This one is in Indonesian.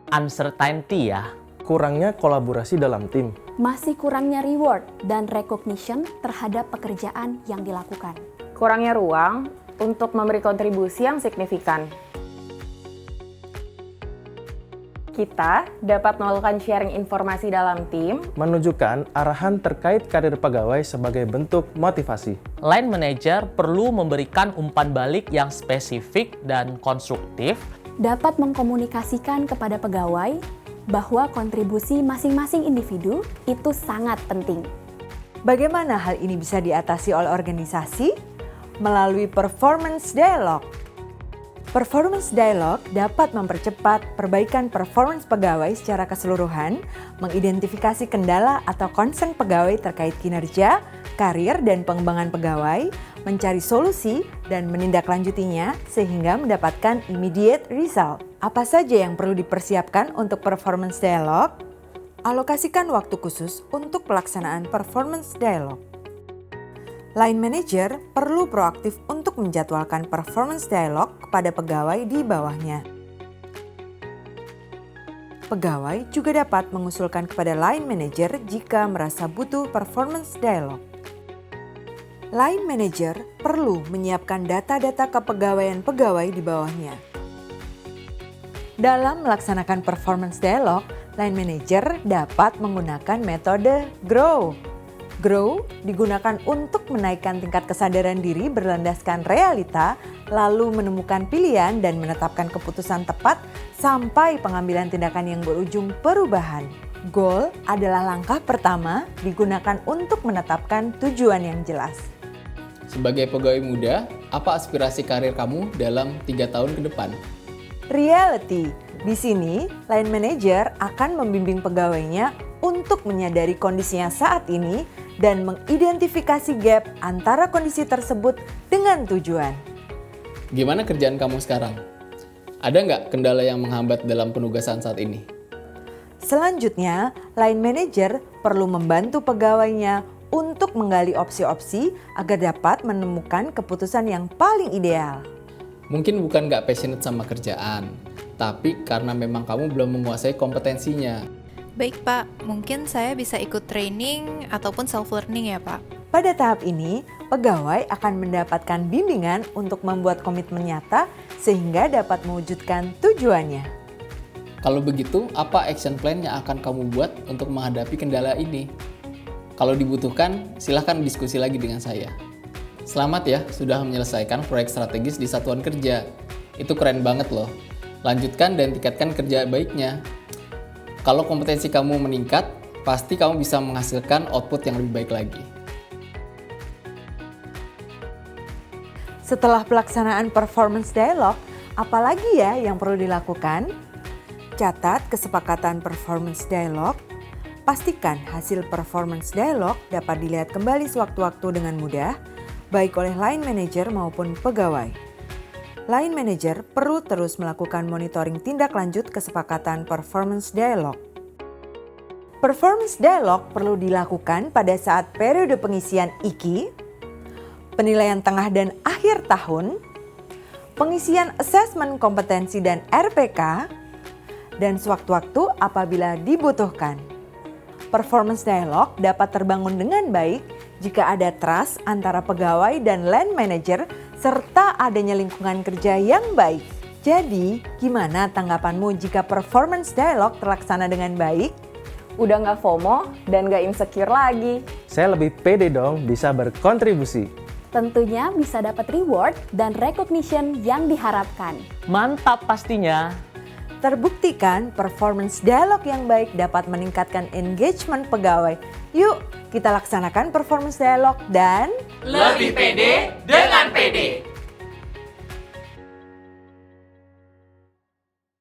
Uncertainty ya. Kurangnya kolaborasi dalam tim. Masih kurangnya reward dan recognition terhadap pekerjaan yang dilakukan. Kurangnya ruang untuk memberi kontribusi yang signifikan. Kita dapat melakukan sharing informasi dalam tim, Menunjukkan arahan terkait karir pegawai sebagai bentuk motivasi. Line manager perlu memberikan umpan balik yang spesifik dan konstruktif. Dapat mengkomunikasikan kepada pegawai bahwa kontribusi masing-masing individu itu sangat penting. Bagaimana hal ini bisa diatasi oleh organisasi? Melalui performance dialogue. Performance dialogue dapat mempercepat perbaikan performance pegawai secara keseluruhan, mengidentifikasi kendala atau concern pegawai terkait kinerja, karir, dan pengembangan pegawai, mencari solusi, dan menindaklanjutinya sehingga mendapatkan immediate result. Apa saja yang perlu dipersiapkan untuk performance dialogue? Alokasikan waktu khusus untuk pelaksanaan performance dialogue. Line manager perlu proaktif untuk menjadwalkan performance dialogue kepada pegawai di bawahnya. Pegawai juga dapat mengusulkan kepada line manager jika merasa butuh performance dialogue. Line manager perlu menyiapkan data-data kepegawaian pegawai di bawahnya. Dalam melaksanakan performance dialogue, line manager dapat menggunakan metode GROW. GROW digunakan untuk menaikkan tingkat kesadaran diri berlandaskan realita, lalu menemukan pilihan dan menetapkan keputusan tepat sampai pengambilan tindakan yang berujung perubahan. Goal adalah langkah pertama digunakan untuk menetapkan tujuan yang jelas. Sebagai pegawai muda, apa aspirasi karir kamu dalam 3 tahun ke depan? Reality. Di sini, line manager akan membimbing pegawainya untuk menyadari kondisinya saat ini dan mengidentifikasi gap antara kondisi tersebut dengan tujuan. Gimana kerjaan kamu sekarang? Ada nggak kendala yang menghambat dalam penugasan saat ini? Selanjutnya, line manager perlu membantu pegawainya untuk menggali opsi-opsi agar dapat menemukan keputusan yang paling ideal. Mungkin bukan nggak passionate sama kerjaan, tapi karena memang kamu belum menguasai kompetensinya. Baik Pak, mungkin saya bisa ikut training ataupun self-learning ya Pak. Pada tahap ini, pegawai akan mendapatkan bimbingan untuk membuat komitmen nyata sehingga dapat mewujudkan tujuannya. Kalau begitu, apa action plan yang akan kamu buat untuk menghadapi kendala ini? Kalau dibutuhkan, silahkan diskusi lagi dengan saya. Selamat ya, sudah menyelesaikan proyek strategis di satuan kerja. Itu keren banget loh. Lanjutkan dan tingkatkan kerja baiknya. Kalau kompetensi kamu meningkat, pasti kamu bisa menghasilkan output yang lebih baik lagi. Setelah pelaksanaan performance dialogue, apalagi ya yang perlu dilakukan? Catat kesepakatan performance dialogue. Pastikan hasil performance dialogue dapat dilihat kembali sewaktu-waktu dengan mudah, baik oleh line manager maupun pegawai. Line manager perlu terus melakukan monitoring tindak lanjut kesepakatan performance dialogue. Performance dialogue perlu dilakukan pada saat periode pengisian IKI, penilaian tengah dan akhir tahun, pengisian asesmen kompetensi dan RPK, dan sewaktu-waktu apabila dibutuhkan. Performance dialogue dapat terbangun dengan baik jika ada trust antara pegawai dan line manager serta adanya lingkungan kerja yang baik. Jadi, gimana tanggapanmu jika performance dialogue terlaksana dengan baik? udah nggak FOMO dan nggak insecure lagi. Saya lebih pede dong bisa berkontribusi. Tentunya bisa dapat reward dan recognition yang diharapkan. Mantap pastinya. Terbuktikan performance dialog yang baik dapat meningkatkan engagement pegawai. Yuk, kita laksanakan performance dialog dan lebih pede dengan pede.